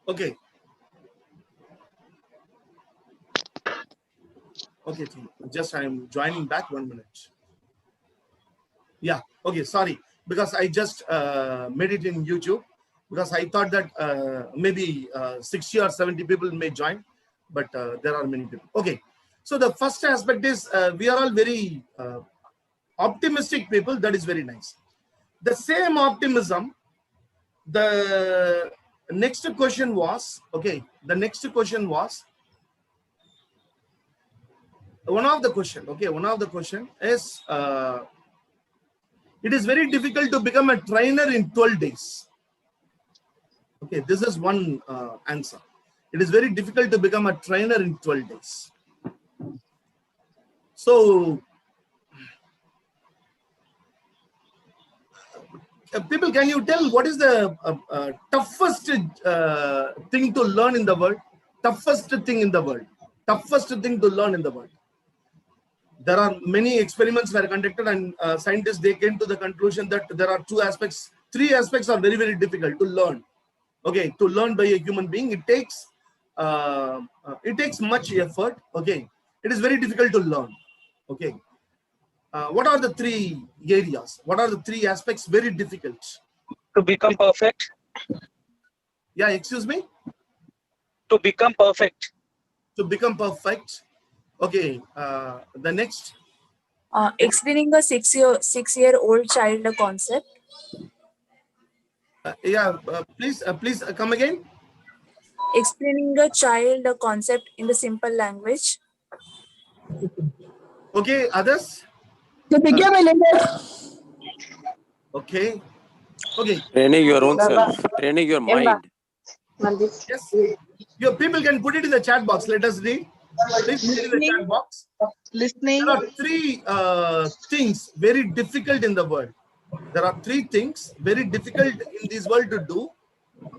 Okay. Okay, just I'm joining back 1 minute. Yeah, okay, sorry. Because I just made it in YouTube because I thought that maybe 60 or 70 people may join, but there are many people. Okay, so the first aspect is we are all very optimistic people. That is very nice. The same optimism, the next question was, okay, the next question was, one of the question is, it is very difficult to become a trainer in 12 days. Okay, this is one answer. It is very difficult to become a trainer in 12 days. So, people, can you tell what is the toughest thing to learn in the world? Toughest thing in the world. Toughest thing to learn in the world. There are many experiments were conducted, and scientists, they came to the conclusion that there are three aspects are very, very difficult to learn. Okay, to learn by a human being, it takes much effort. Okay, it is very difficult to learn. Okay, what are the three areas? What are the three aspects very difficult? To become perfect. Yeah, excuse me. To become perfect. To become perfect. Okay, the next. Explaining a six-year-old child a concept. Yeah, please come again. Explaining a child a concept in the simple language. Okay, others? To become a leader. Okay. Okay. Training your own self. Training your mind. Yes. Your people can put it in the chat box. Let us read. Please put it in the chat box. Listening. There are three things very difficult in the world. There are three things very difficult in this world to do.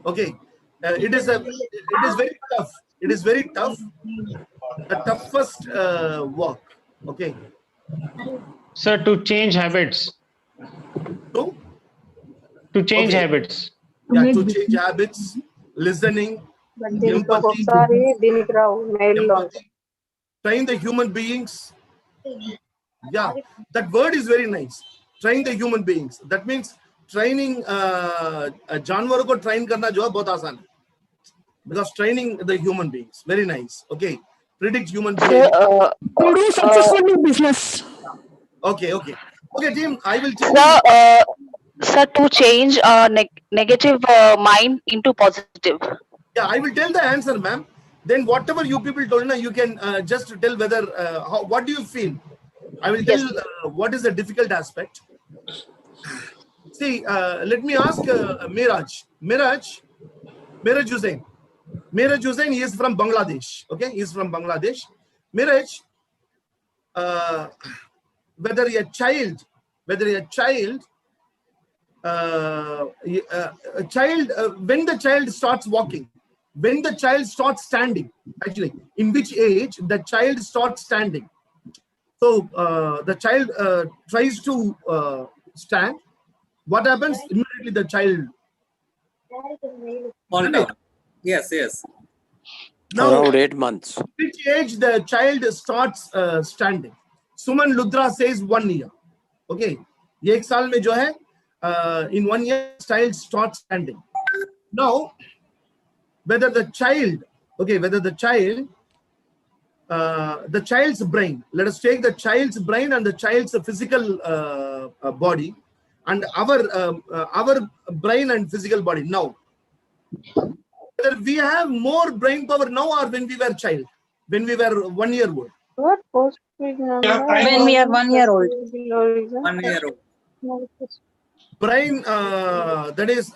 Okay. It is very tough. It is very tough. The toughest work. Okay. Sir, to change habits. To change habits. Yeah, to change habits, listening, empathy, train the human beings. Yeah, that word is very nice. Train the human beings. That means training जानवरों को train करना जो है बहुत आसान है. Because training the human beings, very nice. Okay, predict human behavior. To do successful in business. Okay, team. I will tell you. Sir, to change negative mind into positive. Yeah, I will tell the answer, ma'am. Then whatever you people told, you can just tell whether what do you feel. I will tell what is the difficult aspect. See, let me ask Miraj Hussain. Miraj Hussain, he is from Bangladesh. Okay, he is from Bangladesh. Miraj, when the child starts walking, when the child starts standing, actually, in which age the child starts standing? So the child tries to stand. What happens? Immediately the child fall down. Yes. Now, around 8 months. Which age the child starts standing? Suman Ludra says 1 year. Okay, ये 1 साल में जो है, in 1 year child starts standing. Now, whether the child's brain, let us take the child's brain and the child's physical body and our brain and physical body now. Whether we have more brain power now or when we were child, when we were 1 year old. When we are 1 year old. 1 year old. Brain, that is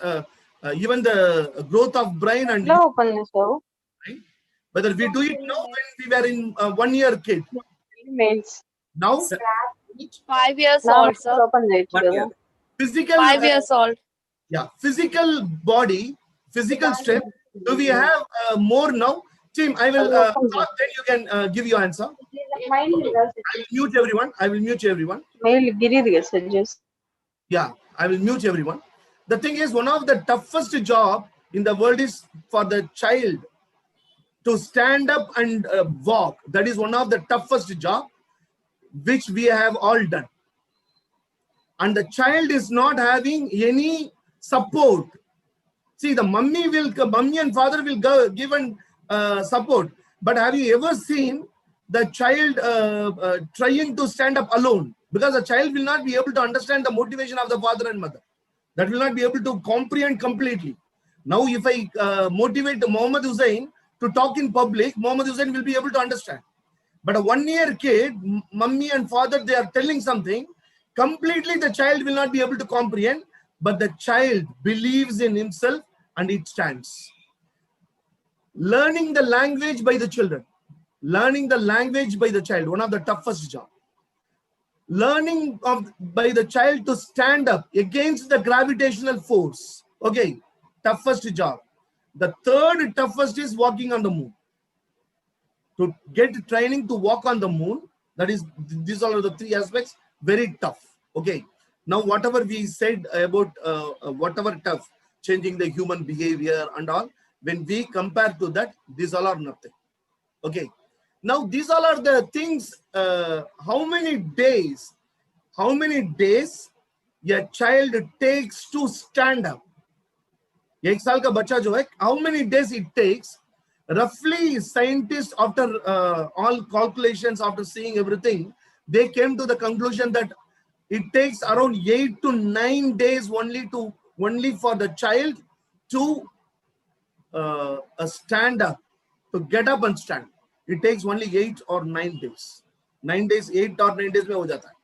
even the growth of brain and whether we do it now when we were in 1 year kid. Now 5 years old, sir. 1 year. Physical 5 years old. Yeah, physical body, physical strength. Do we have more now? Team, I will then you can give your answer. I will mute everyone. Yeah, I will mute everyone. The thing is, one of the toughest job in the world is for the child to stand up and walk. That is one of the toughest job which we have all done. And the child is not having any support. See, the mummy and father will give and support. But have you ever seen the child trying to stand up alone? Because the child will not be able to understand the motivation of the father and mother. That will not be able to comprehend completely. Now, if I motivate Muhammad Hussain to talk in public, Muhammad Hussain will be able to understand. But a 1-year kid, mummy and father, they are telling something, completely the child will not be able to comprehend, but the child believes in himself and it stands. Learning the language by the children. Learning the language by the child, one of the toughest job. Learning by the child to stand up against the gravitational force. Okay, toughest job. The third toughest is walking on the moon. To get training to walk on the moon, that is, these are the 3 aspects, very tough. Okay, now whatever we said about whatever tough, changing the human behavior and all, when we compare to that, these all are nothing. Okay, now these all are the things. How many days a child takes to stand up? 1 साल का बच्चा जो है, how many days it takes? Roughly, scientists, after all calculations, after seeing everything, they came to the conclusion that it takes around 8 to 9 days only for the child to stand up, to get up and stand. It takes only 8 or 9 days. 9 days, 8 or 9 days में हो जाता है.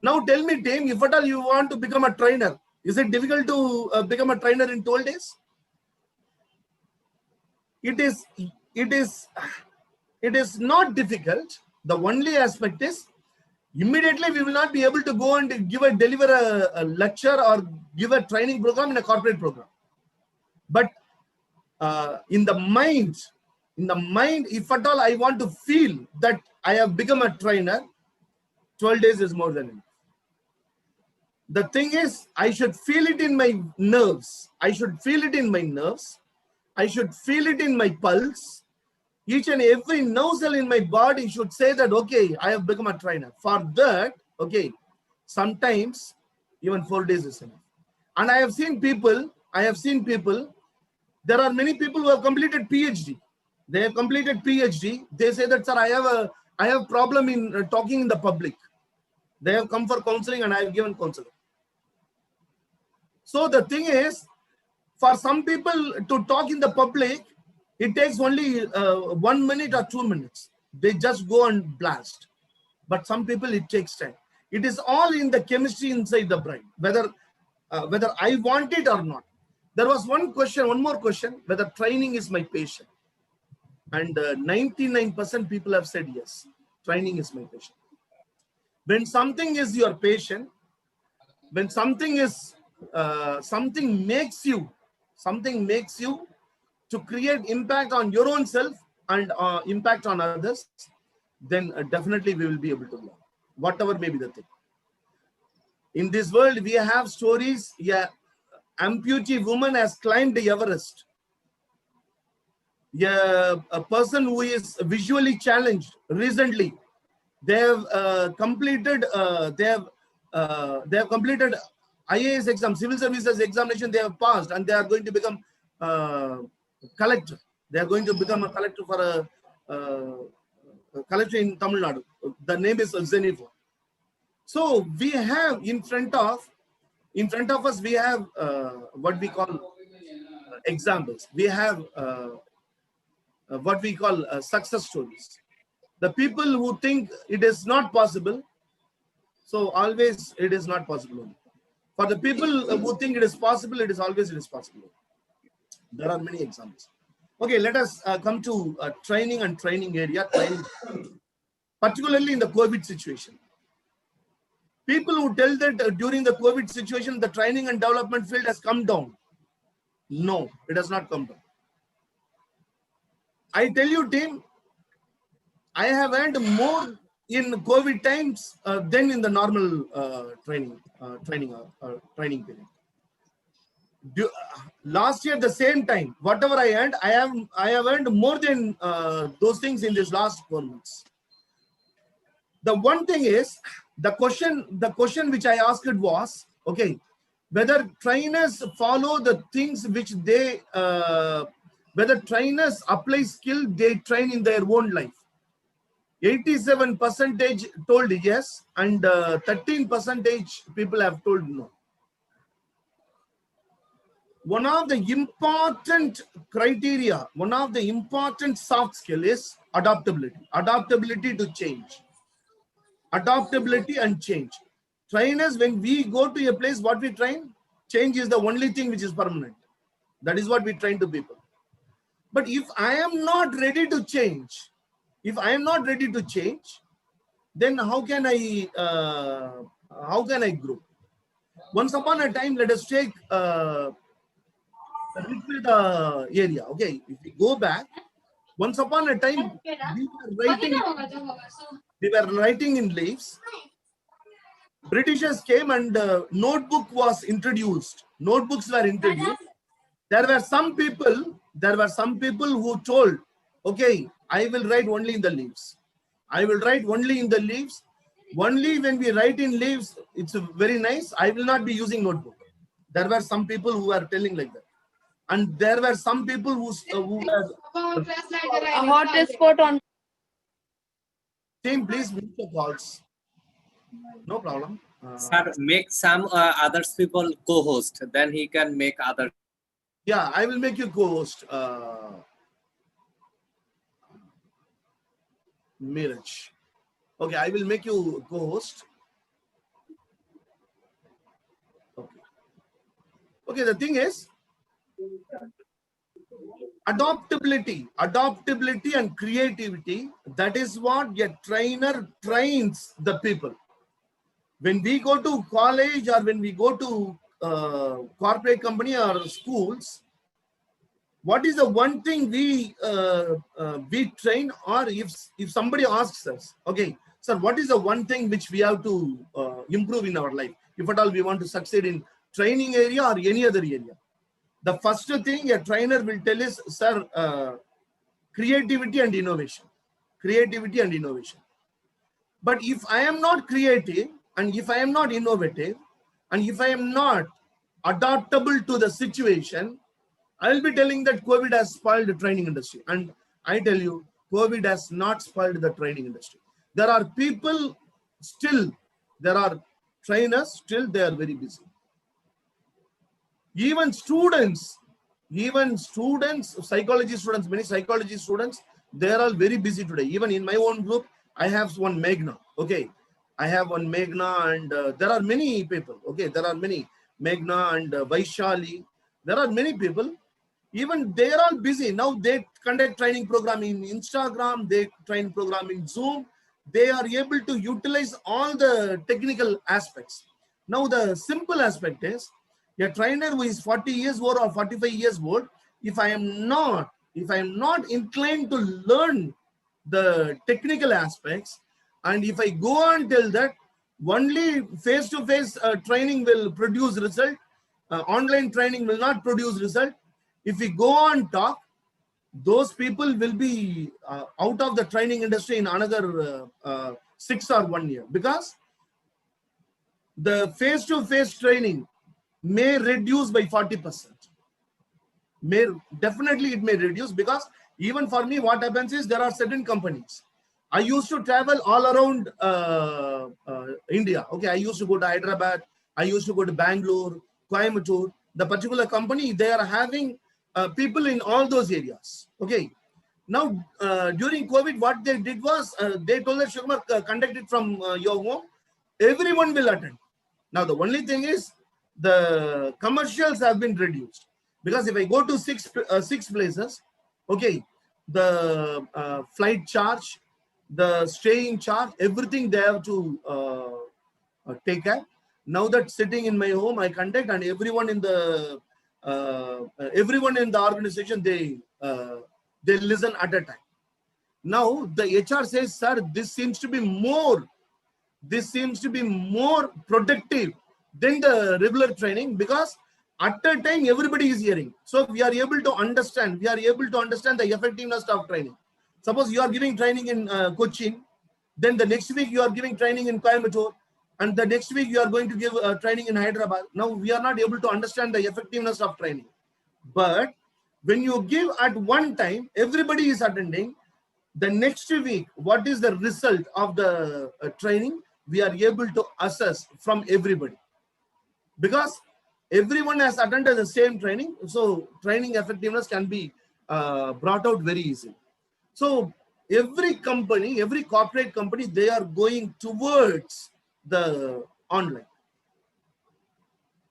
Now tell me, Tim, if at all you want to become a trainer, is it difficult to become a trainer in 12 days? It is not difficult. The only aspect is immediately we will not be able to go and deliver a lecture or give a training program in a corporate program. But in the mind, if at all I want to feel that I have become a trainer, 12 days is more than enough. The thing is, I should feel it in my nerves. I should feel it in my pulse. Each and every nerve cell in my body should say that, okay, I have become a trainer. For that, okay, sometimes even 4 days is enough. And I have seen people, there are many people who have completed PhD. They have completed PhD. They say that, sir, I have problem in talking in the public. They have come for counseling and I have given counseling. So the thing is, for some people to talk in the public, it takes only 1 minute or 2 minutes. They just go and blast. But some people, it takes time. It is all in the chemistry inside the brain, whether I want it or not. There was one more question, whether training is my passion. And 99% people have said yes, training is my passion. When something is your passion, when something makes you to create impact on your own self and impact on others, then definitely we will be able to learn, whatever may be the thing. In this world, we have stories. Yeah, amputee woman has climbed the Everest. Yeah, a person who is visually challenged recently, they have completed IAS exam, civil services examination. They have passed, and they are going to become collector. They are going to become a collector for a collector in Tamil Nadu. The name is Zenifor. So we have in front of us, we have what we call examples. We have what we call success stories. The people who think it is not possible, so always it is not possible. For the people who think it is possible, it is possible. There are many examples. Okay, let us come to training and training area, particularly in the COVID situation. People who tell that during the COVID situation, the training and development field has come down. No, it has not come down. I tell you, team, I have earned more in COVID times than in the normal training period. Last year, the same time, whatever I earned, I have earned more than those things in this last 4 months. The one thing is, the question which I asked was, okay, whether trainers follow the things which they, whether trainers apply skill they train in their own life. 87% told yes, and 13% people have told no. One of the important criteria, one of the important soft skill is adaptability. Adaptability to change. Adaptability and change. Trainers, when we go to a place, what we train? Change is the only thing which is permanent. That is what we train to people. But if I am not ready to change, then how can I grow? Once upon a time, let us take the area. Okay, if we go back, once upon a time, we were writing in leaves. Britishers came and notebook was introduced. Notebooks were introduced. There were some people who told, okay, I will write only in the leaves. I will write only in the leaves. Only when we write in leaves, it's very nice. I will not be using notebook. There were some people who were telling like that. And there were some people who were... A hot spot on. Team, please mute your calls. No problem. Sir, make some others people co-host. Then he can make other. Yeah, I will make you co-host. Miraj. Okay, I will make you co-host. Okay. Okay, the thing is, adaptability and creativity, that is what a trainer trains the people. When we go to college or when we go to corporate company or schools, what is the one thing we train? Or if somebody asks us, okay, sir, what is the one thing which we have to improve in our life, if at all we want to succeed in training area or any other area? The first thing a trainer will tell is, sir, creativity and innovation. Creativity and innovation. But if I am not creative, and if I am not innovative, and if I am not adaptable to the situation, I will be telling that COVID has spoiled the training industry. And I tell you, COVID has not spoiled the training industry. There are people still, there are trainers still, they are very busy. Even students, psychology students, many psychology students, they are all very busy today. Even in my own group, I have one Meghna. Okay, I have one Meghna, and there are many people. Okay, there are many Meghna and Vaishali. There are many people. Even they are all busy now. They conduct training program in Instagram. They train program in Zoom. They are able to utilize all the technical aspects. Now the simple aspect is, a trainer who is 40 years old or 45 years old, if I am not inclined to learn the technical aspects, and if I go on tell that only face-to-face training will produce result, online training will not produce result, if we go on talk, those people will be out of the training industry in another 6 or 1 year, because the face-to-face training may reduce by 40%. Definitely it may reduce, because even for me, what happens is, there are certain companies. I used to travel all around India. Okay, I used to go to Hyderabad. I used to go to Bangalore, Coimbatore. The particular company, they are having people in all those areas. Okay. Now, during COVID, what they did was, they told us, Shugmar, conduct it from your home. Everyone will attend. Now, the only thing is, the commercials have been reduced, because if I go to six places, okay, the flight charge, the staying charge, everything they have to take care. Now that sitting in my home, I conduct, and everyone in the organization, they listen at a time. Now the HR says, sir, this seems to be more productive than the regular training, because At a time, everybody is hearing. So we are able to understand. We are able to understand the effectiveness of training. Suppose you are giving training in Cochin, then the next week you are giving training in Coimbatore, and the next week you are going to give training in Hyderabad. Now we are not able to understand the effectiveness of training. But when you give at one time, everybody is attending. The next week, what is the result of the training? We are able to assess from everybody, because everyone has attended the same training. So training effectiveness can be brought out very easily. So every company, every corporate company, they are going towards the online.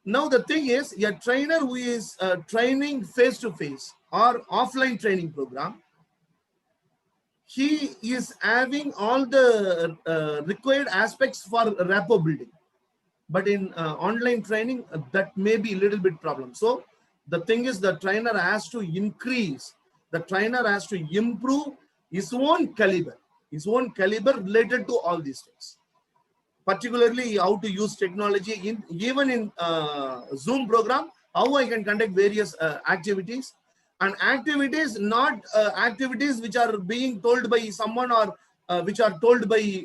Now the thing is, a trainer who is training face-to-face or offline training program, he is having all the required aspects for rapport building. But in online training, that may be a little bit problem. So the thing is, the trainer has to increase, the trainer has to improve his own caliber related to all these things. Particularly how to use technology even in Zoom program, how I can conduct various activities, and activities not activities which are being told by someone or which are told by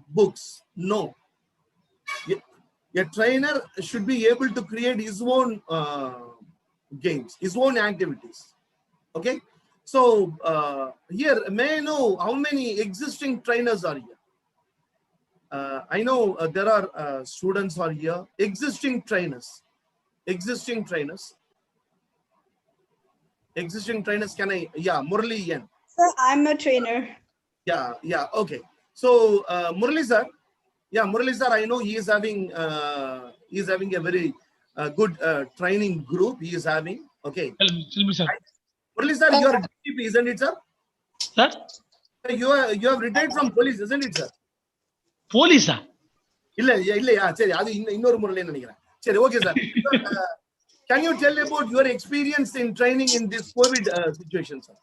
books. No, a trainer should be able to create his own games, his own activities. Okay, so here, may I know how many existing trainers are here? I know there are students are here, existing trainers. Can I? Yeah, Murali N. Sir, I'm a trainer. Yeah, okay. So Murali sir, I know he is having a very good training group. He is having. Okay. Tell me, sir. Murali sir, you are DP, isn't it, sir? Sir? You have retired from police, isn't it, sir? Police? இல்லையா சரி, அது இன்னொரு முறையில நினைக்கிறேன். சரி, okay sir. Can you tell about your experience in training in this COVID situation, sir?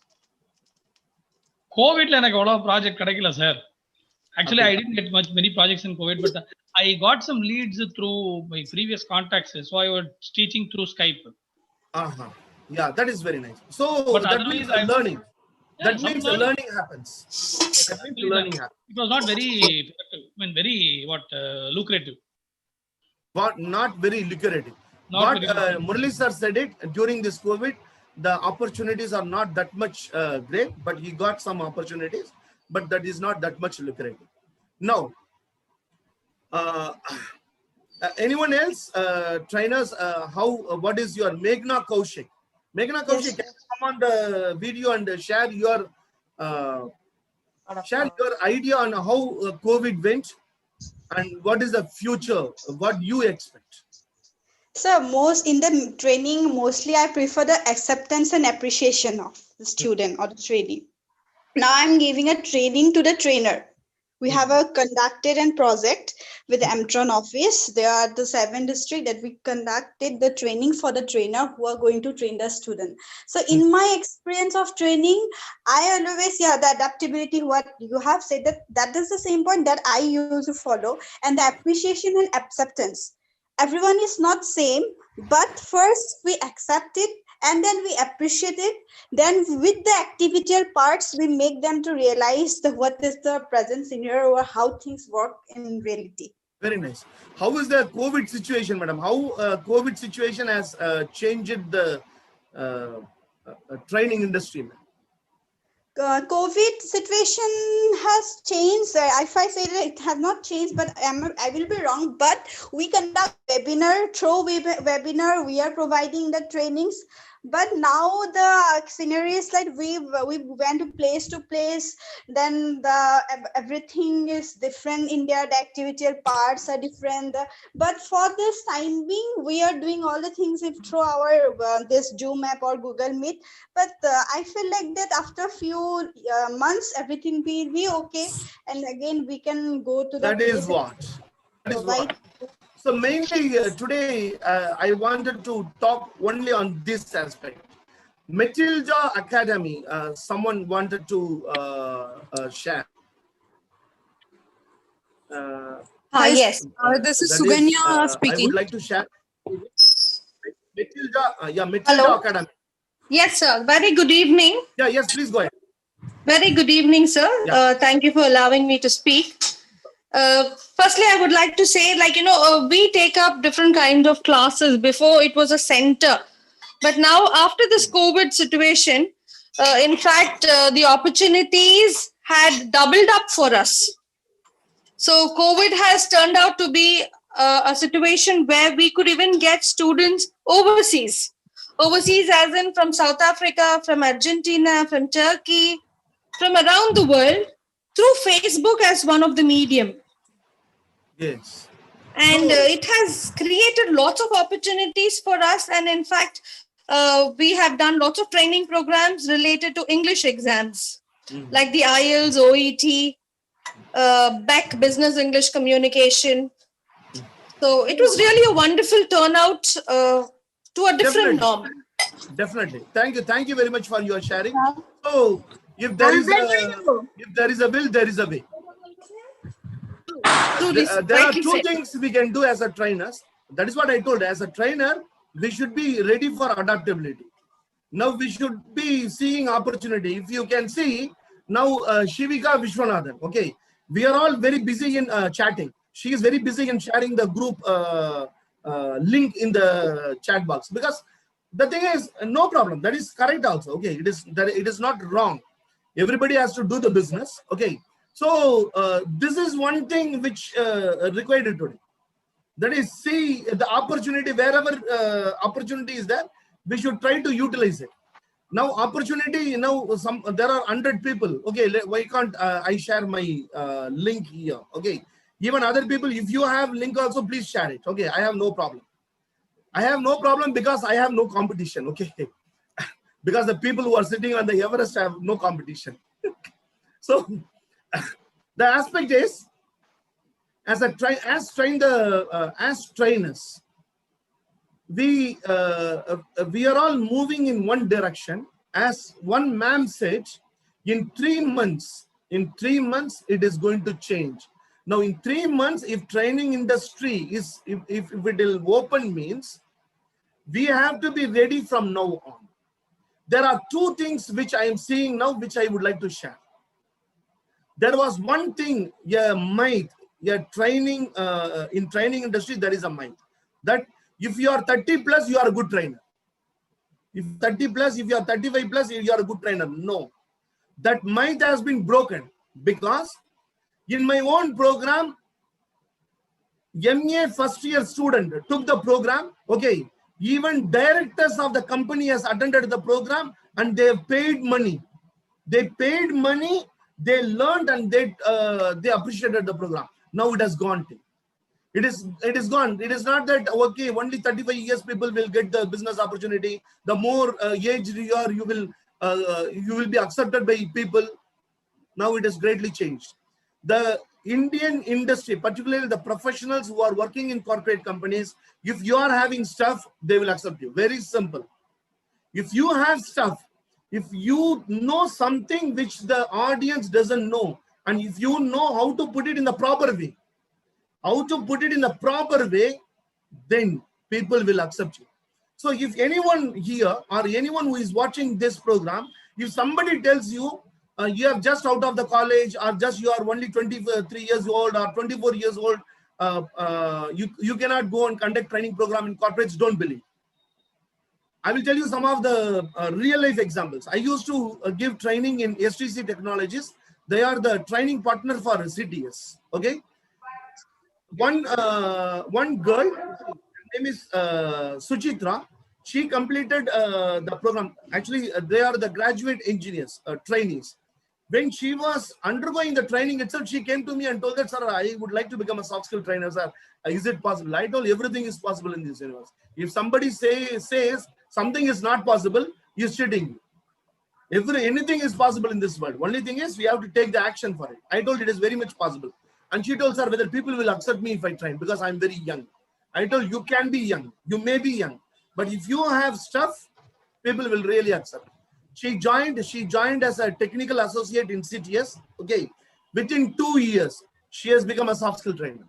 COVID la எனக்கு அவ்வளவு project கிடைக்கல sir. Actually, Okay. I didn't get many projects in COVID, but I got some leads through my previous contacts. So I was teaching through Skype. Yeah, that is very nice. So But that means learning. That means learning happens. That means learning happens. It was not very productive. I mean, very lucrative. But not very lucrative. But Murali sir said it during this COVID, the opportunities are not that much great, but he got some opportunities, but that is not that much lucrative. Now, anyone else, trainers, what is your Meghna Kaushik? Meghna Kaushik, can you come on the video and share your idea on how COVID went and what is the future, what you expect? So in the training, mostly I prefer the acceptance and appreciation of the student or the trainee. Now I'm giving a training to the trainer. We have a conducted and project with the Emtron office. There are the 7 districts that we conducted the training for the trainer who are going to train the student. So in my experience of training, I always, the adaptability, what you have said, that is the same point that I used to follow, and the appreciation and acceptance. Everyone is not same, but first we accept it and then we appreciate it. Then with the activital parts, we make them to realize what is the present scenario or how things work in reality. Very nice. How is the COVID situation, madam? How COVID situation has changed the training industry, ma'am? COVID situation has changed. If I say that it has not changed, but I will be wrong. But we conduct webinar. Through webinar, we are providing the trainings. But now the scenario is like we went to place. Then everything is different in there. The activity parts are different. But for this time being, we are doing all the things through our this Zoom app or Google Meet. But I feel like that after a few months, everything will be okay, and again we can go to the. That is what. So mainly today, I wanted to talk only on this aspect. Matilda Academy, someone wanted to share. Yes. This is Suganya speaking. I would like to share. Matilda Hello. Academy. Yes, sir. Very good evening. Yeah, yes, please go ahead. Very good evening, sir. Yeah. Thank you for allowing me to speak. Firstly, I would like to say, we take up different kinds of classes. Before it was a center, but now after this COVID situation, in fact, the opportunities had doubled up for us. So COVID has turned out to be a situation where we could even get students overseas. Overseas, as in from South Africa, from Argentina, from Turkey, from around the world, through Facebook as one of the medium. Yes. And it has created lots of opportunities for us. And in fact, we have done lots of training programs related to English exams, like the IELTS, OET, Beck Business English Communication. So it was really a wonderful turnout to a different norm. Definitely. Thank you very much for your sharing. So if there is a will, there is a way. There are two things we can do as a trainers. That is what I told. As a trainer, we should be ready for adaptability. Now we should be seeing opportunity. If you can see now, Shivika Vishwanathan. Okay, we are all very busy in chatting. She is very busy in sharing the group link in the chat box, because the thing is, no problem. That is correct also. Okay, it is not wrong. Everybody has to do the business. Okay, so this is one thing which required today. That is, see the opportunity wherever opportunity is there, we should try to utilize it. Now opportunity, there are 100 people. Okay, why can't I share my link here? Okay, even other people, if you have link also, please share it. Okay, I have no problem. I have no problem because I have no competition. Okay, because the people who are sitting on the Everest have no competition. So the aspect is, as trainers, we are all moving in one direction. As one ma'am said, in 3 months, it is going to change. Now, in 3 months, if training industry is, if it will open, means we have to be ready from now on. There are two things which I am seeing now, which I would like to share. There was one thing, in training industry, there is a myth that if you are 30 plus, you are a good trainer. If 30 plus, if you are 35 plus, you are a good trainer. No, that myth has been broken, because in my own program, MA first year student took the program. Okay, even directors of the company has attended the program, and they have paid money. They paid money, they learned, and they appreciated the program. Now it has gone. It is gone. It is not that, okay, only 35 years people will get the business opportunity. The more aged you are, you will be accepted by people. Now it has greatly changed. The Indian industry, particularly the professionals who are working in corporate companies, if you are having stuff, they will accept you. Very simple. If you have stuff, if you know something which the audience doesn't know, and if you know how to put it in the proper way, then people will accept you. So if anyone here or anyone who is watching this program, if somebody tells you you are just out of the college, or just you are only 23 years old or 24 years old, you cannot go and conduct training program in corporates, don't believe. I will tell you some of the real life examples. I used to give training in STC Technologies. They are the training partner for CTS. Okay. One girl, her name is Suchitra. She completed the program. Actually, they are the graduate engineers, trainees. When she was undergoing the training itself, she came to me and told that, sir, I would like to become a soft skill trainer, sir. Is it possible? I told, everything is possible in this universe. If somebody says something is not possible, he's cheating. Anything is possible in this world. Only thing is, we have to take the action for it. I told, it is very much possible. And she told, sir, whether people will accept me if I train, because I'm very young. I told, you can be young, you may be young, but if you have stuff, people will really accept. She joined as a technical associate in CTS. Okay, within 2 years, she has become a soft skill trainer.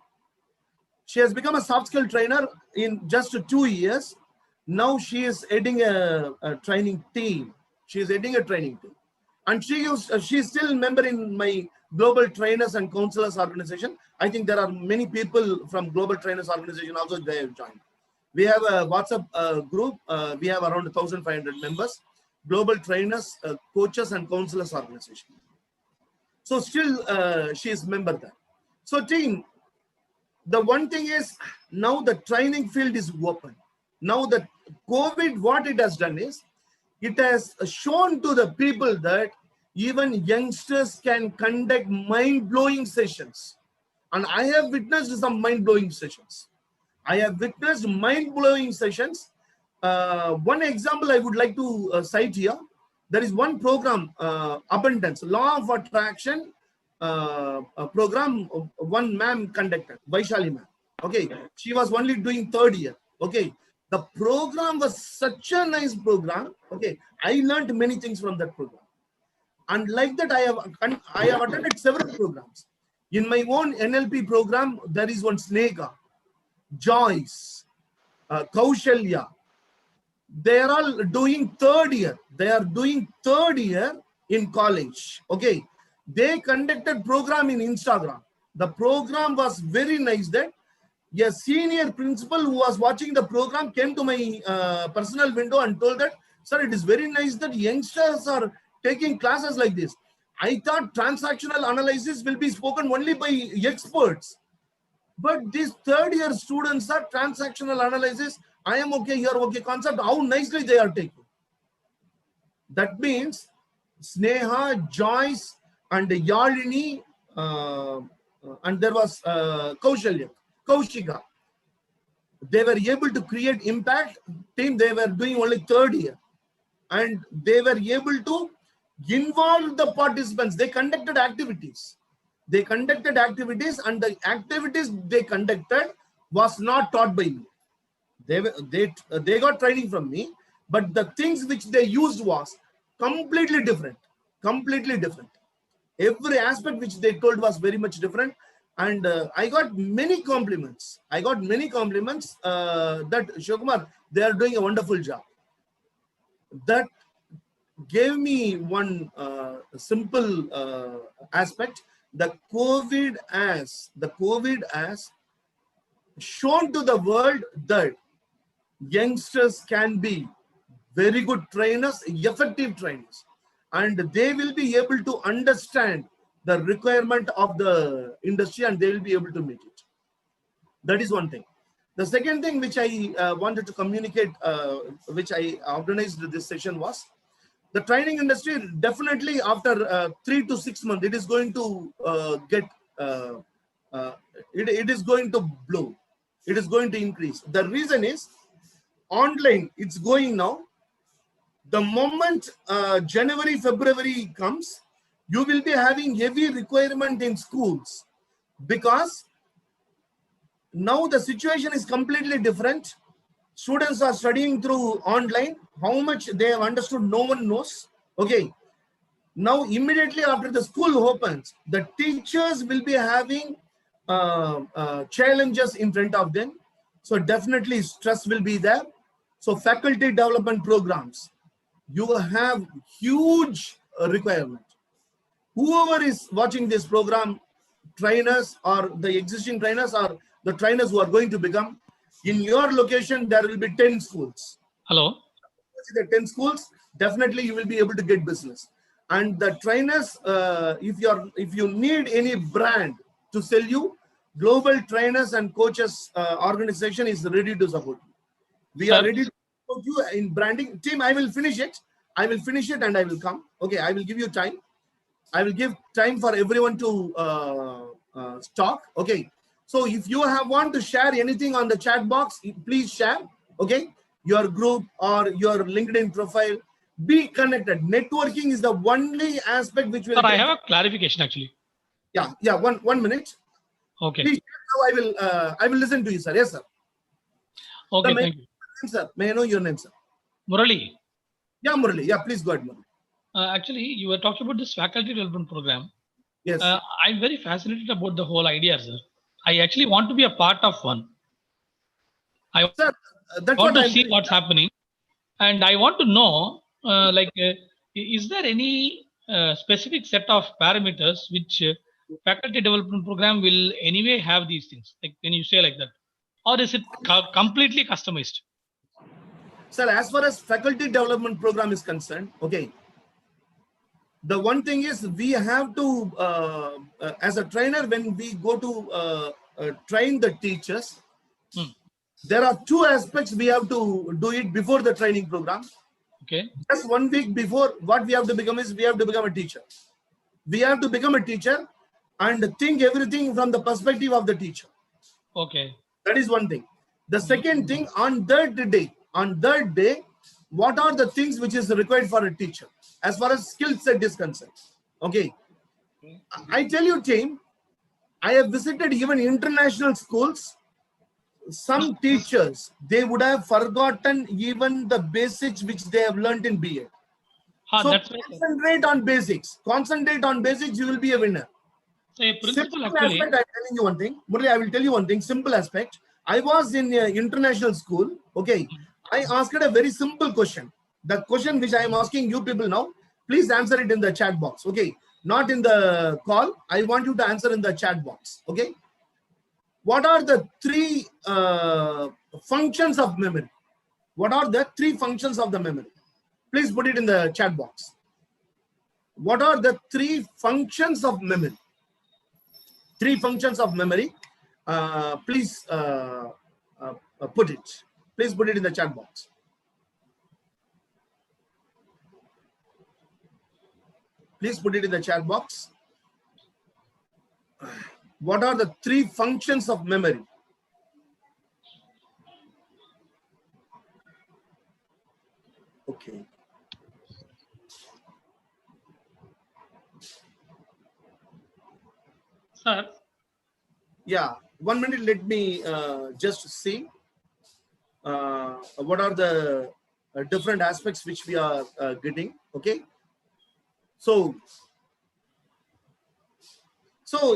She has become a soft skill trainer in just 2 years. Now she is heading a training team. She is heading a training team. And she's still a member in my Global Trainers and Counselors organization. I think there are many people from Global Trainers organization also they have joined. We have a WhatsApp group. We have around 1,500 members. Global Trainers, Coaches and Counselors organization. So still she is member there. So team, the one thing is now the training field is open. Now the COVID, what it has done is, it has shown to the people that even youngsters can conduct mind-blowing sessions. And I have witnessed some mind-blowing sessions. I have witnessed mind-blowing sessions. One example I would like to cite here. There is one program, Abundance, Law of Attraction program, one ma'am conducted, Vaishali ma'am. Okay, she was only doing 3rd year. Okay, the program was such a nice program. Okay, I learned many things from that program. And like that, I have attended several programs. In my own NLP program, there is one Snega, Joyce, Kaushalya. They are all doing 3rd year. They are doing 3rd year in college. Okay, they conducted program in Instagram. The program was very nice. That a senior principal who was watching the program came to my personal window and told that, sir, it is very nice that youngsters are taking classes like this. I thought transactional analysis will be spoken only by experts. But these 3rd year students are transactional analysis. I am okay, you are okay concept. How nicely they are taking. That means Sneha, Joyce, and Yalini, and there was Kaushika. They were able to create impact. Team, they were doing only 3rd year. And they were able to involve the participants. They conducted activities. They conducted activities, and the activities they conducted was not taught by me. They got training from me, but the things which they used was completely different. Completely different. Every aspect which they told was very much different. And I got many compliments. I got many compliments that Shivakumar, they are doing a wonderful job. That gave me one simple aspect. The COVID has shown to the world that youngsters can be very good trainers, effective trainers, and they will be able to understand the requirement of the industry and they will be able to meet it. That is one thing. The second thing which I wanted to communicate, which I organized this session was, the training industry definitely after 3 to 6 months, it is going to it is going to blow. It is going to increase. The reason is online, it's going now. The moment January, February comes, you will be having heavy requirement in schools because now the situation is completely different. Students are studying through online. How much they have understood, no one knows. Okay. Now, immediately after the school opens, the teachers will be having challenges in front of them. So definitely stress will be there. So faculty development programs, you have huge requirement. Whoever is watching this program, trainers or the existing trainers or the trainers who are going to become, in your location, there will be 10 schools. Hello. The 10 schools, definitely you will be able to get business. And the trainers, if you need any brand to sell you, Global Trainers and Coaches organization is ready to support you. We are ready to support you in branding. Team, I will finish it. I will finish it and I will come. Okay, I will give you time. I will give time for everyone to talk. Okay. So if you want to share anything on the chat box, please share. Okay. Your group or your LinkedIn profile. Be connected. Networking is the only aspect which will. Sir, I have a clarification actually. Yeah. One minute. Okay. Please, I will listen to you, sir. Yes, sir. Okay, thank you. Sir, may I know your name, sir? Murali. Yeah, Murali. Yeah, please go ahead, Murali. Actually, you were talking about this faculty development program. Yes. I'm very fascinated about the whole idea, sir. I actually want to be a part of one. Sir, That's want what to I'm see what's happening, and I want to know, is there any specific set of parameters which faculty development program will anyway have these things? Like, when you say like that, or is it completely customized? Sir, as far as faculty development program is concerned, okay, the one thing is we have to, as a trainer, when we go to train the teachers, there are two aspects we have to do it before the training program. Okay. Just 1 week before, what we have to become is we have to become a teacher. We have to become a teacher and think everything from the perspective of the teacher. Okay. That is one thing. The second thing, on that day, what are the things which is required for a teacher as far as skill set is concerned? Okay. I tell you, team, I have visited even international schools. Some teachers, they would have forgotten even the basics which they have learned in BA. So That's right. concentrate on basics. Concentrate on basics, you will be a winner. So a principle Simple actually. aspect, I'm telling you one thing. Murali, I will tell you one thing. Simple aspect. I was in international school. Okay. I asked a very simple question. The question which I am asking you people now, please answer it in the chat box. Okay. Not in the call. I want you to answer in the chat box. Okay. What are the three functions of memory? What are the three functions of the memory? Please put it in the chat box. What are the three functions of memory? Three functions of memory. Please put it. Please put it in the chat box. Please put it in the chat box. What are the three functions of memory? Okay. Sir. Yeah, 1 minute. Let me just see what are the different aspects which we are getting. Okay. So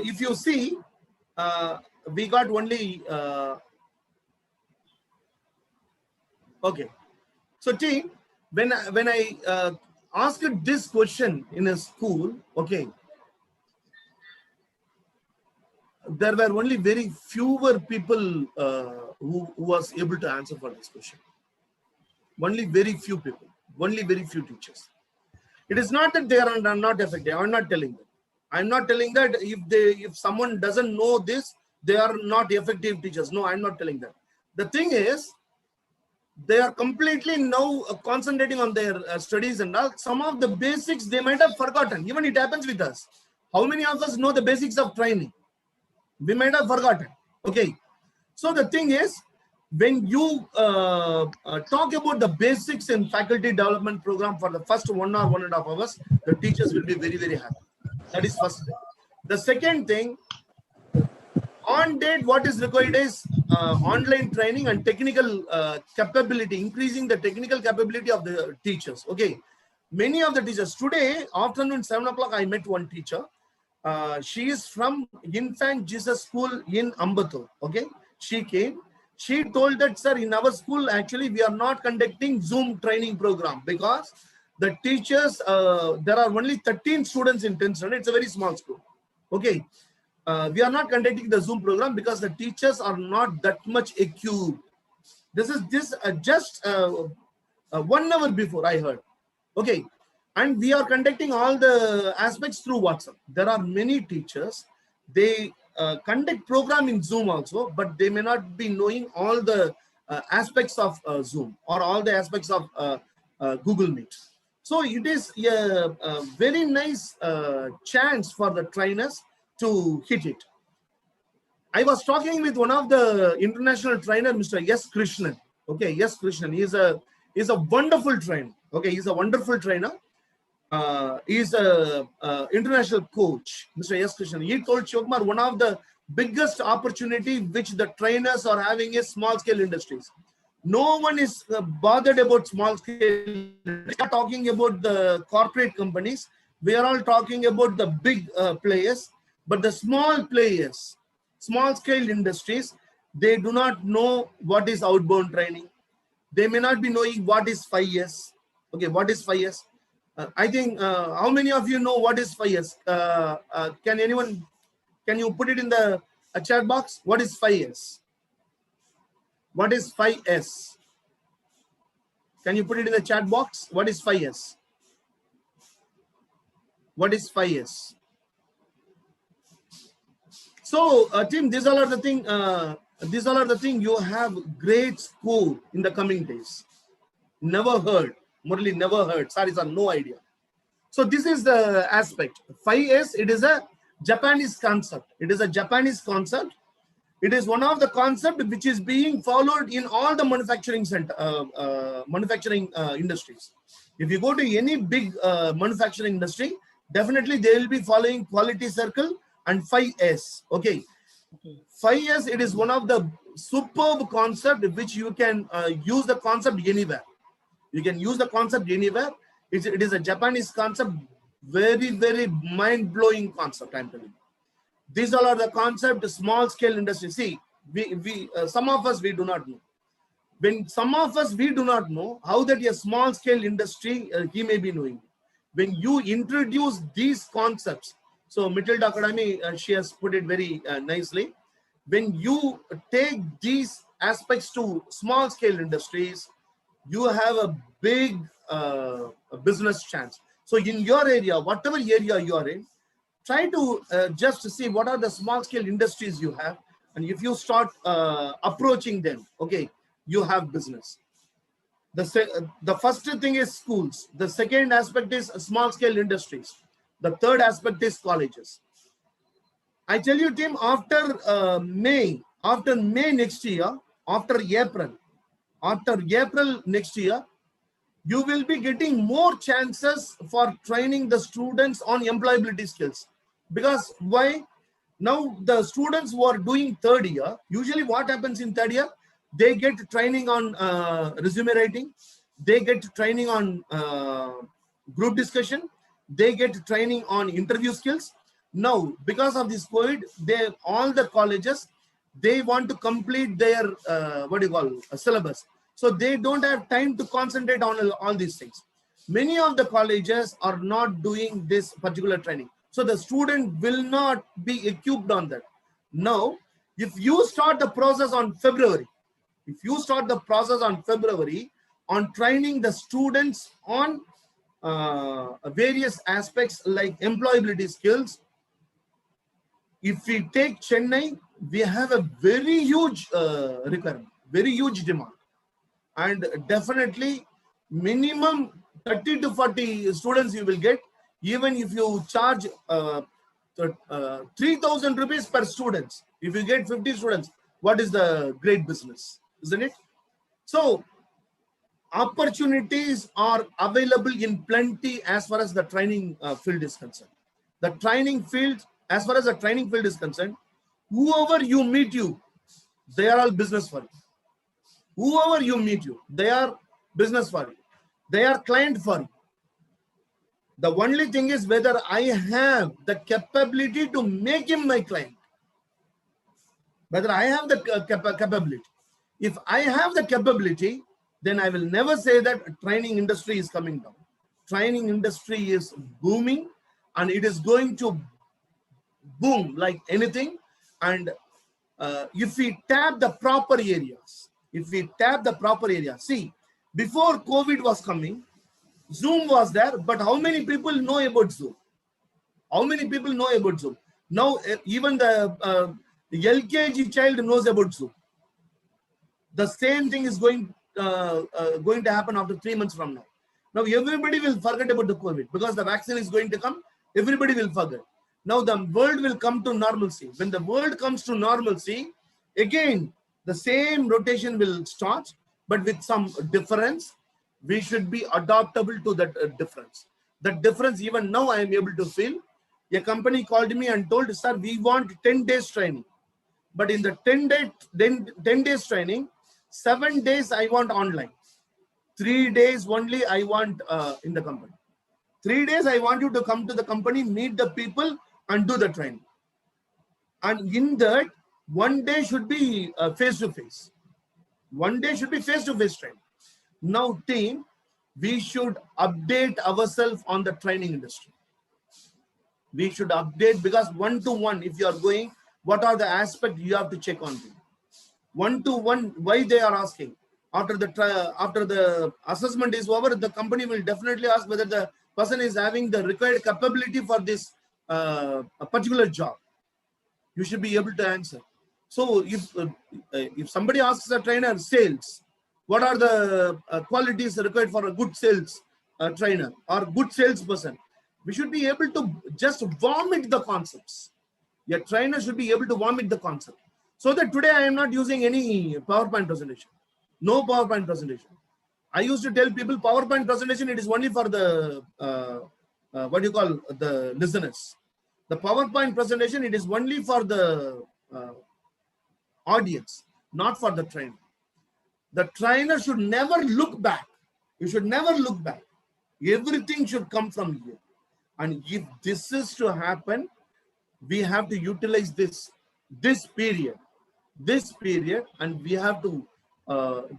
if you see, we got only okay. So team, when I asked this question in a school, okay, there were only very fewer people who was able to answer for this question. Only very few people, only very few teachers. It is not that they are not effective. I'm not telling that. I'm not telling that if someone doesn't know this, they are not effective teachers. No, I'm not telling that. The thing is, they are completely now concentrating on their studies and all. Some of the basics they might have forgotten. Even it happens with us. How many of us know the basics of training? We might have forgotten. Okay. So the thing is, when you talk about the basics in faculty development program for the first 1 or 1.5 hours, the teachers will be very, very happy. That is first thing. The second thing, on date, what is required is online training and technical capability, increasing the technical capability of the teachers. Okay. Many of the teachers, today, afternoon 7 o'clock, I met one teacher. She is from Infant Jesus School in Ambattur. Okay. She came. She told that, sir, in our school, actually, we are not conducting Zoom training program because the teachers, there are only 13 students in 10 students. It's a very small school. Okay. We are not conducting the Zoom program because the teachers are not that much equipped. This is just 1 hour before I heard. Okay. And we are conducting all the aspects through WhatsApp. There are many teachers, they conduct program in Zoom also, but they may not be knowing all the aspects of Zoom or all the aspects of Google Meet. So it is a very nice chance for the trainers to hit it. I was talking with one of the international trainer, Mr. S. Krishnan. Okay, yes, Krishnan. He's a wonderful trainer. Okay, he's a wonderful trainer. He's a international coach, Mr. S. Krishnan. He told Shivkumar, one of the biggest opportunity which the trainers are having is small scale industries. No one is bothered about small scale. We are talking about the corporate companies. We are all talking about the big players, but the small players, small scale industries, they do not know what is outbound training. They may not be knowing what is 5 years. Okay, what is 5 years? I think, how many of you know what is 5 years? Can you put it in the chat box? What is 5 years? What is 5S? Can you put it in the chat box? What is 5S? What is 5S? So, Tim, these all are the thing. These all are the thing. You have great score in the coming days. Never heard. Murali, never heard. Sorry, sir, no idea. So this is the aspect. 5S. It is a Japanese concept. It is a Japanese concept. It is one of the concepts which is being followed in all the manufacturing industries. If you go to any big manufacturing industry, definitely they will be following quality circle and 5S. Okay. 5S, it is one of the superb concept which you can use the concept anywhere. You can use the concept anywhere. It is a Japanese concept, very, very mind-blowing concept, I'm telling you. These all are the concept, small scale industry. See, some of us, we do not know. When some of us, we do not know how that a small scale industry, he may be knowing. When you introduce these concepts, so Matilda Academy, she has put it very nicely. When you take these aspects to small scale industries, you have a big business chance. So in your area, whatever area you are in, try to just see what are the small scale industries you have. And if you start approaching them, okay, you have business. The first thing is schools. The second aspect is small scale industries. The third aspect is colleges. I tell you, Tim, after May next year, after April next year, you will be getting more chances for training the students on employability skills. Because why? Now the students who are doing third year, usually what happens in third year, they get training on resume writing, they get training on group discussion, they get training on interview skills. Now, because of this COVID, all the colleges, they want to complete their syllabus. So they don't have time to concentrate on all these things. Many of the colleges are not doing this particular training. So the student will not be equipped on that. Now, if you start the process on February, on training the students on various aspects like employability skills, if we take Chennai, we have a very huge requirement, very huge demand. And definitely minimum 30 to 40 students you will get, even if you charge 3,000 rupees per student. If you get 50 students, what is the great business, isn't it? So opportunities are available in plenty as far as the training field is concerned. The training field, as far as the training field is concerned, whoever you meet you, they are all business for you. Whoever you meet you, they are business for you. They are client for you. The only thing is whether I have the capability to make him my client. Whether I have the capability. If I have the capability, then I will never say that training industry is coming down. Training industry is booming and it is going to boom like anything. And if we tap the proper areas, see, before COVID was coming, Zoom was there, but how many people know about Zoom? Now, even the LKG child knows about Zoom. The same thing is going to happen after 3 months from now. Now, everybody will forget about the COVID because the vaccine is going to come. Everybody will forget. Now, the world will come to normalcy. When the world comes to normalcy, again, the same rotation will start, but with some difference. We should be adaptable to that difference. That difference, even now, I am able to feel. A company called me and told, sir, we want 10 days training. But in the 10 days training, 7 days I want online. 3 days only I want in the company. 3 days I want you to come to the company, meet the people and do the training. And in that, 1 day should be face-to-face. 1 day should be face-to-face training. Now, team, we should update ourselves on the training industry. We should update, because one-to-one, if you are going, what are the aspects you have to check on? One-to-one, why they are asking? After the assessment is over, the company will definitely ask whether the person is having the required capability for this a particular job. You should be able to answer. So if somebody asks a trainer sales, what are the qualities required for a good sales trainer or good salesperson? We should be able to just vomit the concepts. Your trainer should be able to vomit the concept. So that today I am not using any PowerPoint presentation. No PowerPoint presentation. I used to tell people PowerPoint presentation, it is only for the, what you call, the listeners. The PowerPoint presentation, it is only for the audience, not for the trainer. The trainer should never look back. You should never look back. Everything should come from here. And if this is to happen, we have to utilize this period, and we have to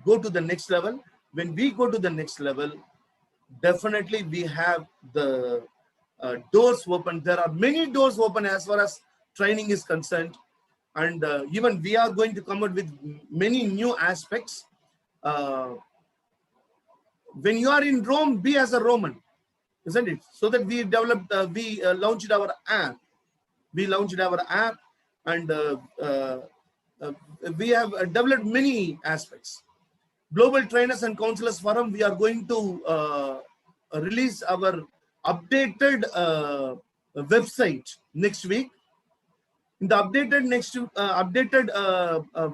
go to the next level. When we go to the next level, definitely we have the doors open. There are many doors open as far as training is concerned. And even we are going to come out with many new aspects. When you are in Rome, be as a Roman, isn't it? So that we developed, we launched our app. We launched our app, and we have developed many aspects. Global Trainers and Counselors Forum, we are going to release our updated website next week. In the updated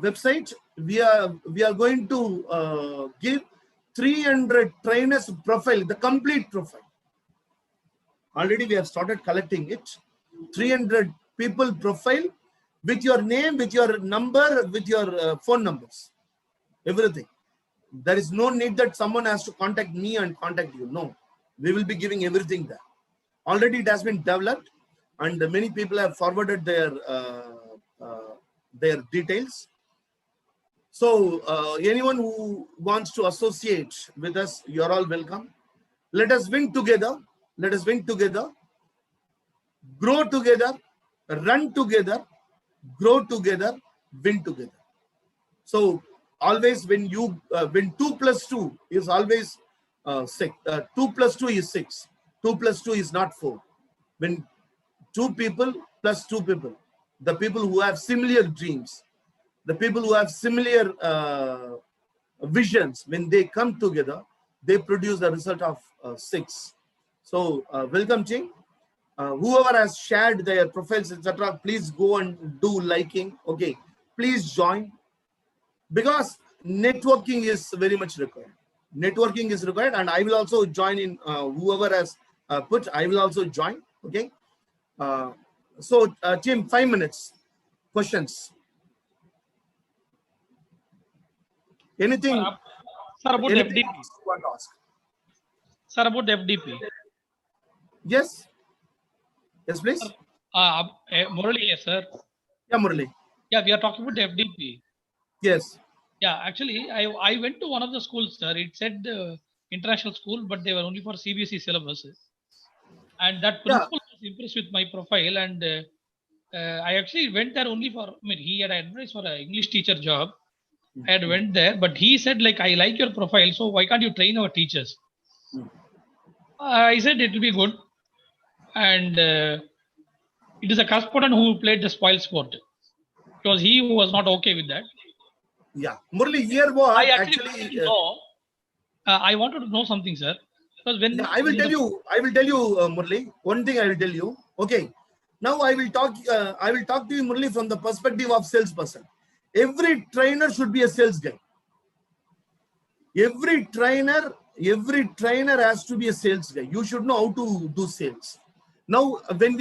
website, we are going to give 300 trainers profile, the complete profile. Already we have started collecting it. 300 people profile with your name, with your number, with your phone numbers, everything. There is no need that someone has to contact me and contact you. No, we will be giving everything there. Already it has been developed, and many people have forwarded their details. So anyone who wants to associate with us, you are all welcome. Let us win together. Let us win together. Grow together. Run together. Grow together. Win together. So always when 2 plus 2 is always 6. 2 plus 2 is 6. 2 plus 2 is not 4. When 2 people plus 2 people, the people who have similar dreams, the people who have similar visions, when they come together, they produce the result of 6. So welcome, Ching. Whoever has shared their profiles, etc., please go and do liking. Okay, please join, because networking is very much required. Networking is required, and I will also join in. Whoever has put, I will also join. Okay. So, Tim, 5 minutes. Questions. Anything? Sir, about anything FDP. you want to ask? Sir, about FDP. Yes. Yes, please. Murali, yes, sir. Yeah, Murali. Yeah, we are talking about FDP. Yes. Yeah, actually, I went to one of the schools, sir. It said international school, but they were only for CBSE syllabus. And that principal was impressed with my profile, and I actually went there only for, I mean, he had advertised for an English teacher job. I had went there, but he said, like, I like your profile, so why can't you train our teachers? I said it will be good. And it is a correspondent who played the spoil sport. It was he who was not okay with that. Yeah. Murali, here what I actually wanted to know. I wanted to know something, sir. Because when I will tell you, Murali, one thing I will tell you. Okay. Now I will talk to you, Murali, from the perspective of salesperson. Every trainer should be a sales guy. Every trainer has to be a sales guy. You should know how to do sales. Now, when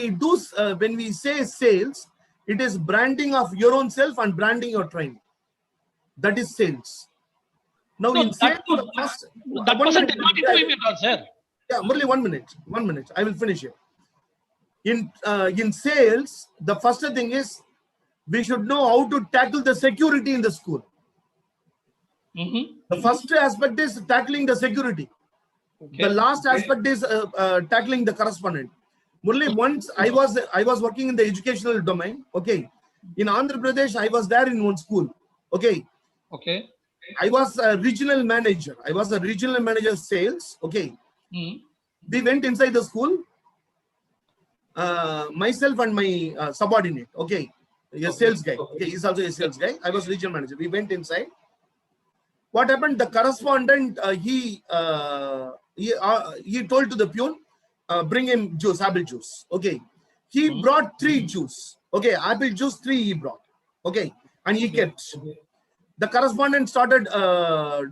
we say sales, it is branding of your own self and branding your training. That is sales. Now, in sales, that person did not interview me at all, sir. Yeah, Murali, 1 minute. 1 minute. I will finish it. In sales, the first thing is we should know how to tackle the security in the school. The first aspect is tackling the security. Okay. The last aspect is tackling the correspondent. Murli, once I was working in the educational domain. Okay, in Andhra Pradesh, I was there in one school. Okay. Okay. I was a regional manager. I was a regional manager sales. Okay. We went inside the school. Myself and my subordinate. Okay. A sales guy. Okay, he's also a sales guy. I was regional manager. We went inside. What happened? The correspondent he told to the peon, bring him juice, apple juice. Okay, he brought 3 juice. Okay, apple juice 3 he brought. Okay, and he kept. The correspondent started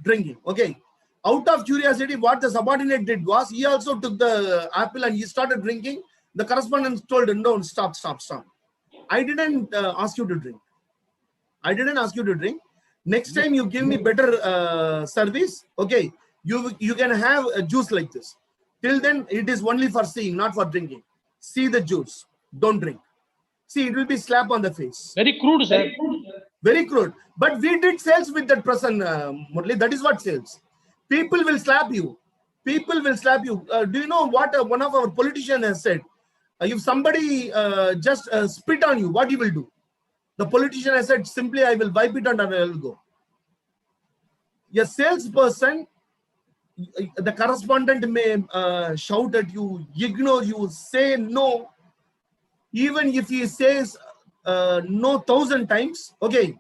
drinking. Okay, out of curiosity, what the subordinate did was he also took the apple and he started drinking. The correspondent told him, no, stop. I didn't ask you to drink. I didn't ask you to drink. Next time you give me better service, okay, you can have a juice like this. Till then, it is only for seeing, not for drinking. See the juice, don't drink. See, it will be slap on the face. Very crude, sir. Very crude. But we did sales with that person, Murli. That is what sales. People will slap you. People will slap you. Do you know what one of our politicians has said? If somebody just spit on you, what you will do? The politician has said, simply, I will wipe it and I will go. A salesperson, the correspondent may shout at you, ignore you, say no. Even if he says no 1,000 times, okay,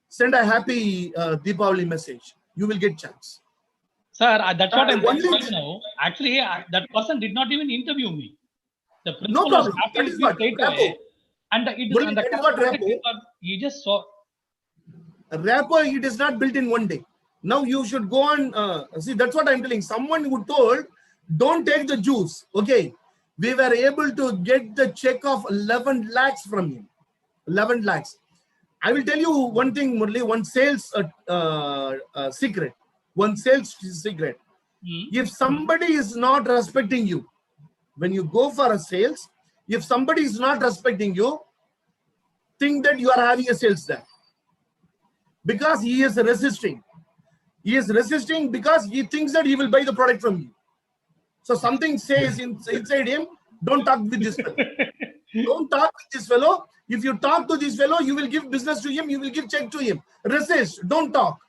send a happy Deepavali message. You will get chance. Sir, that's what I'm telling right now. Actually, that person did not even interview me. The principal No problem. was happy That with is me what straight rapport. away. And That is what rapport. he just saw. Rapport, it is not built in one day. Now you should go on. See, that's what I'm telling. Someone who told, don't take the juice. Okay. We were able to get the check of 11 lakhs from him. 11 lakhs. I will tell you one thing, Murli, one sales secret. One sales secret. If somebody is not respecting you, when you go for a sales, if somebody is not respecting you, think that you are having a sales there. Because he is resisting. He is resisting because he thinks that he will buy the product from you. So something says inside him, don't talk with this fellow. Don't talk with this fellow. If you talk to this fellow, you will give business to him, you will give check to him. Resist, don't talk.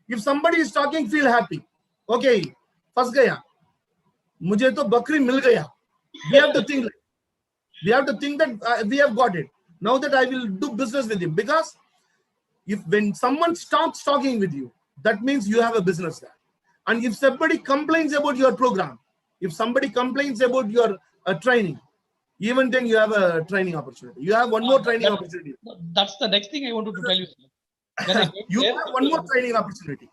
If somebody is talking, feel happy. Okay, फंस गया. मुझे तो बकरी मिल गया. We have to think. We have to think that we have got it. Now that I will do business with him, because when someone stops talking with you, that means you have a business there. And if somebody complains about your program, if somebody complains about your training, even then you have a training opportunity. You have one more training opportunity. That's the next thing I wanted to tell you. You have one more training opportunity.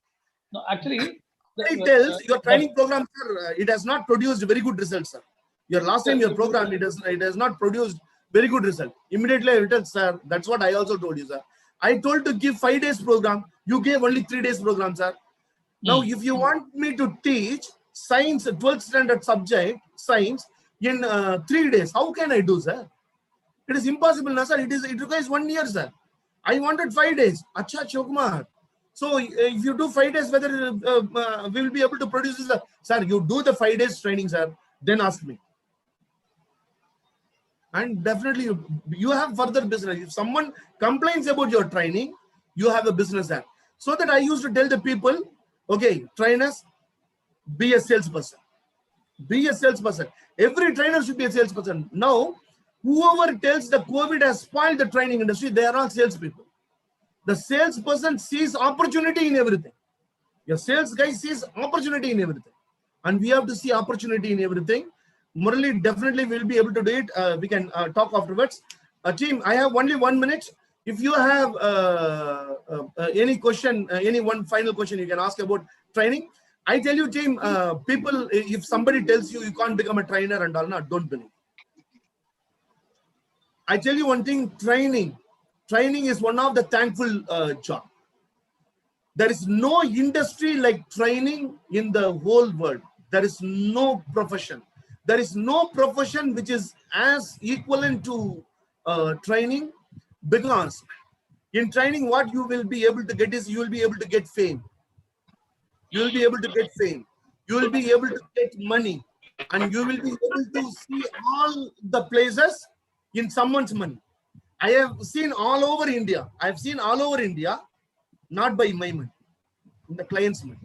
No, actually, it tells your training program, sir, it has not produced very good results, sir. Your last time your program, it has not produced very good result. Immediately I will tell, sir, that's what I also told you, sir. I told to give 5 days program. You gave only 3 days program, sir. Now, if you want me to teach science, 12th standard subject, science, in 3 days, how can I do, sir? It is impossible, na, sir. It requires 1 year, sir. I wanted 5 days. Acha, Chokumar. So, if you do 5 days, whether we will be able to produce this, sir, you do the 5 days training, sir, then ask me. And definitely, you have further business. If someone complains about your training, you have a business there. So that I used to tell the people, okay, trainers, be a salesperson. Be a salesperson. Every trainer should be a salesperson. Now, whoever tells the COVID has spoiled the training industry, they are all salespeople. The salesperson sees opportunity in everything. Your sales guy sees opportunity in everything. And we have to see opportunity in everything. Murali, definitely will be able to do it. We can talk afterwards. Team, I have only 1 minute. If you have any question, any one final question you can ask about training. I tell you, team, people, if somebody tells you you can't become a trainer and all, not, don't believe. I tell you one thing, training is one of the thankful job. There is no industry like training in the whole world. There is no profession. There is no profession which is as equivalent to training, because in training, what you will be able to get is you will be able to get fame. You will be able to get fame. You will be able to get money. And you will be able to see all the places in someone's money. I have seen all over India. I have seen all over India, not by my money, in the client's money.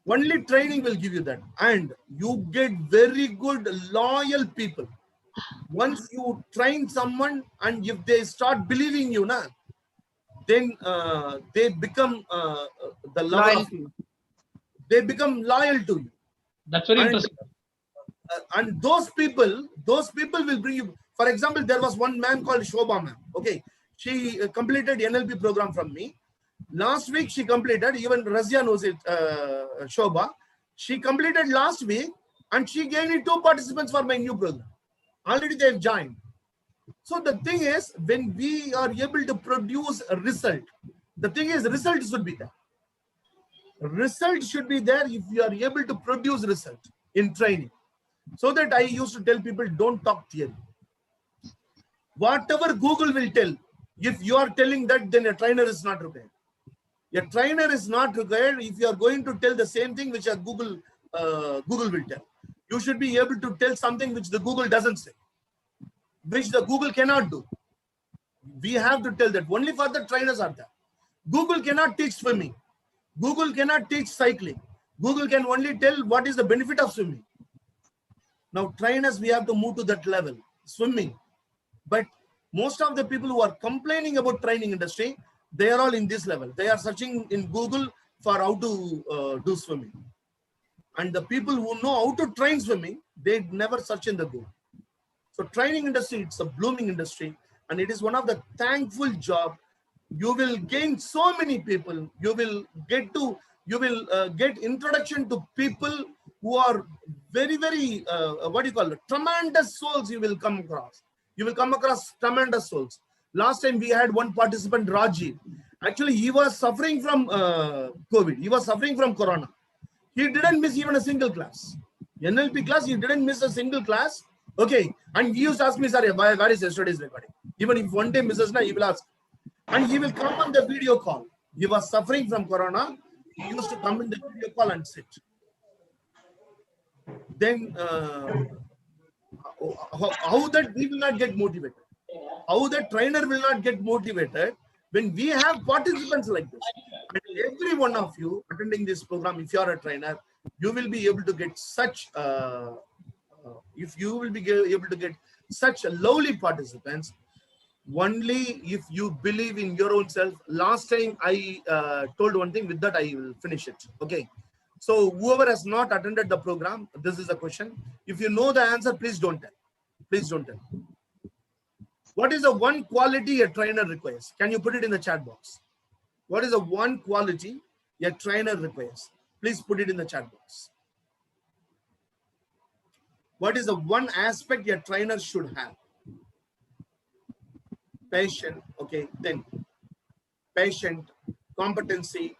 Only training will give you that. And you get very good, loyal people. Once you train someone and if they start believing you, then they become the lover of you. They become loyal to you. That's very interesting. And those people will bring you. For example, there was one man called Shobha ma'am. Okay, she completed NLP program from me. Last week she completed. Even Razia knows it. Shobha, she completed last week, and she gave me 2 participants for my new program. Already they have joined. So the thing is, when we are able to produce a result, the thing is, result should be there. Result should be there if you are able to produce result in training. So that I used to tell people, don't talk theory. Whatever Google will tell, if you are telling that, then a trainer is not required. A trainer is not required if you are going to tell the same thing which a Google will tell. You should be able to tell something which the Google doesn't say, which the Google cannot do. We have to tell that. Only for the trainers are there. Google cannot teach swimming. Google cannot teach cycling. Google can only tell what is the benefit of swimming. Now, trainers, we have to move to that level, swimming. But most of the people who are complaining about training industry, they are all in this level. They are searching in Google for how to do swimming. And the people who know how to train swimming, they never search in the Google. So training industry, it's a blooming industry. And it is one of the thankful job. You will gain so many people. You will get introduction to people who are very, very, tremendous souls you will come across. You will come across tremendous souls. Last time we had one participant, Raji. Actually, he was suffering from COVID. He was suffering from Corona. He didn't miss even a single class. NLP class, he didn't miss a single class. Okay. And he used to ask me, sorry, where is yesterday's recording? Even if one day misses, he will ask. And he will come on the video call. He was suffering from Corona. He used to come in the video call and sit. Then, how that we will not get motivated? How the trainer will not get motivated when we have participants like this? And every one of you attending this program, if you are a trainer, you will be able to get such, such lovely participants only if you believe in your own self. Last time I told one thing, with that I will finish it. Okay. So whoever has not attended the program, this is a question. If you know the answer, please don't tell. Please don't tell. What is the one quality a trainer requires? Can you put it in the chat box? What is the one quality a trainer requires? Please put it in the chat box. What is the one aspect a trainer should have? Patient, okay, then patient, competency,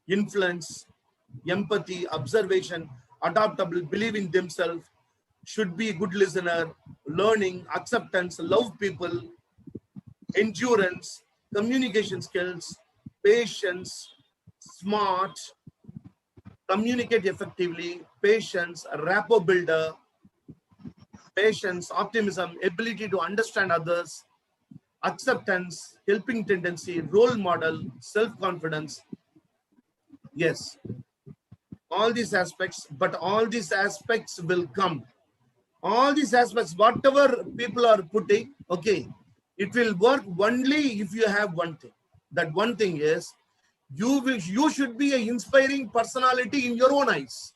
influence, empathy, observation, adaptable, believe in themselves, should be a good listener, learning, acceptance, love people, endurance, communication skills, patience, smart, communicate effectively, patience, rapport builder, patience, optimism, ability to understand others, acceptance, helping tendency, role model, self-confidence. Yes, all these aspects, but all these aspects will come. All these aspects, whatever people are putting, okay, it will work only if you have one thing. That one thing is, you should be an inspiring personality in your own eyes.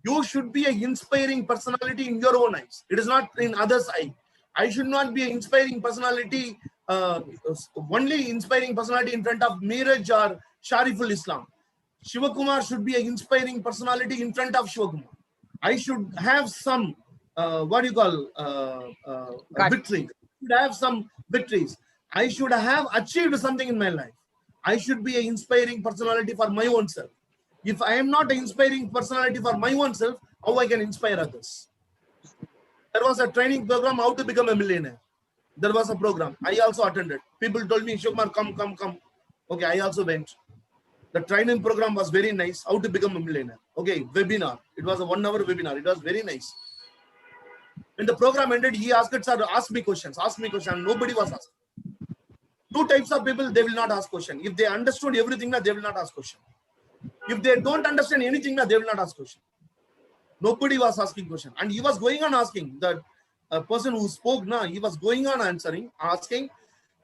You should be an inspiring personality in your own eyes. It is not in others' eyes. I should not be an inspiring personality, only inspiring personality in front of Miraj or Shariful Islam. Shivakumar should be an inspiring personality in front of Shivakumar. I should have some, victory. I should have some victories. I should have achieved something in my life. I should be an inspiring personality for my own self. If I am not an inspiring personality for my own self, how I can inspire others? There was a training program, how to become a millionaire. There was a program. I also attended. People told me, Shivakumar, come. Okay, I also went. The training program was very nice. How to become a millionaire. Okay, webinar. It was a 1 hour webinar. It was very nice. When the program ended, he asked, sir, ask me questions. Ask me questions. And nobody was asking. Two types of people, they will not ask question. If they understood everything, they will not ask question. If they don't understand anything, they will not ask question. Nobody was asking question. And he was going on asking. The person who spoke, he was going on answering, asking,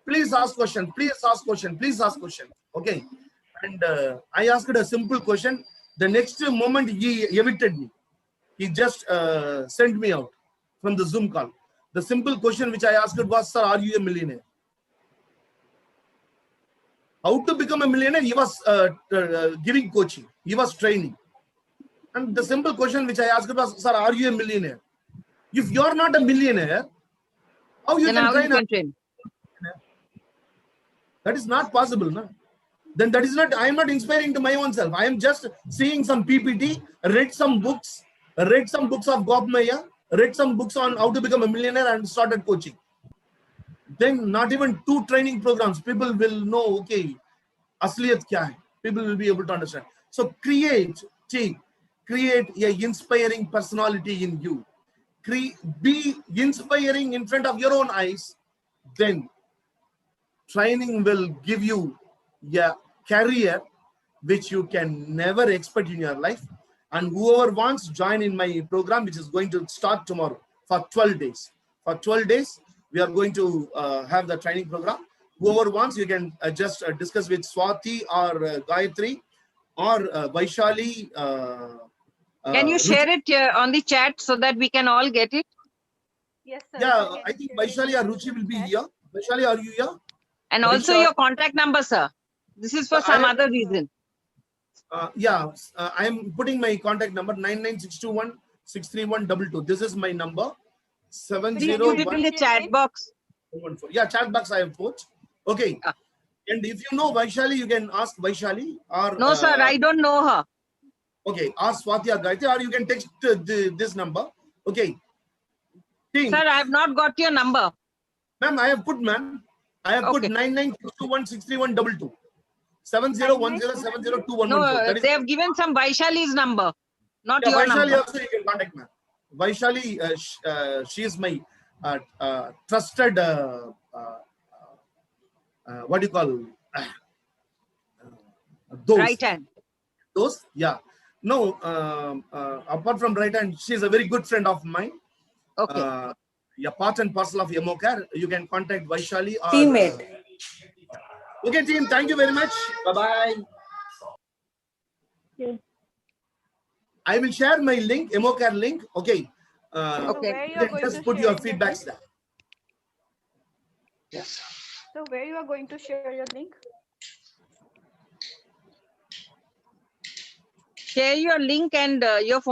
please ask question, please ask question, please ask question. Okay. And I asked a simple question. The next moment, he evicted me. He just sent me out from the Zoom call. The simple question which I asked was, sir, are you a millionaire? How to become a millionaire? He was giving coaching. He was training. And the simple question which I asked was, sir, are you a millionaire? If you're not a millionaire, how you can train? That is not possible. No? Then that is not, I am not inspiring to my own self. I am just seeing some PPT, read some books of Gopmaya, read some books on how to become a millionaire and started coaching. Then not even 2 training programs, people will know, okay, asliyat kya hai. People will be able to understand. So create a inspiring personality in you. Be inspiring in front of your own eyes. Then training will give you a career which you can never expect in your life. And whoever wants, join in my program, which is going to start tomorrow for 12 days. For 12 days, we are going to have the training program. Whoever wants, you can just discuss with Swati or Gayatri or Vaishali. Can you share it on the chat so that we can all get it? Yes, sir. Yeah, I think Vaishali or Ruchi will be here. Vaishali, are you here? And also your contact number, sir. This is for some other reason. I am putting my contact number 99621 63122. This is my number. 701. Please put it in the chat box. Yeah, chat box I have put. Okay. And if you know Vaishali, you can ask Vaishali or no, sir, I don't know her. Okay, ask Swati or Gayatri, or you can text this number. Okay. Sir, I have not got your number. Ma'am, I have put 99621 63122. 7010702114. No, they have given some Vaishali's number, not your Vaishali number. also you can contact, ma'am. Vaishali, she is my trusted, what do you call, those. Right hand. Those, yeah. No, apart from right hand, she is a very good friend of mine. Okay. Part and parcel of Emocare. You can contact Vaishali or Teammate. Okay, team. Thank you very much. Bye-bye. Okay. I will share my link, Emocare link. Okay. Okay. You can just put your feedbacks there. Yes. So where you are going to share your link? Share your link and your phone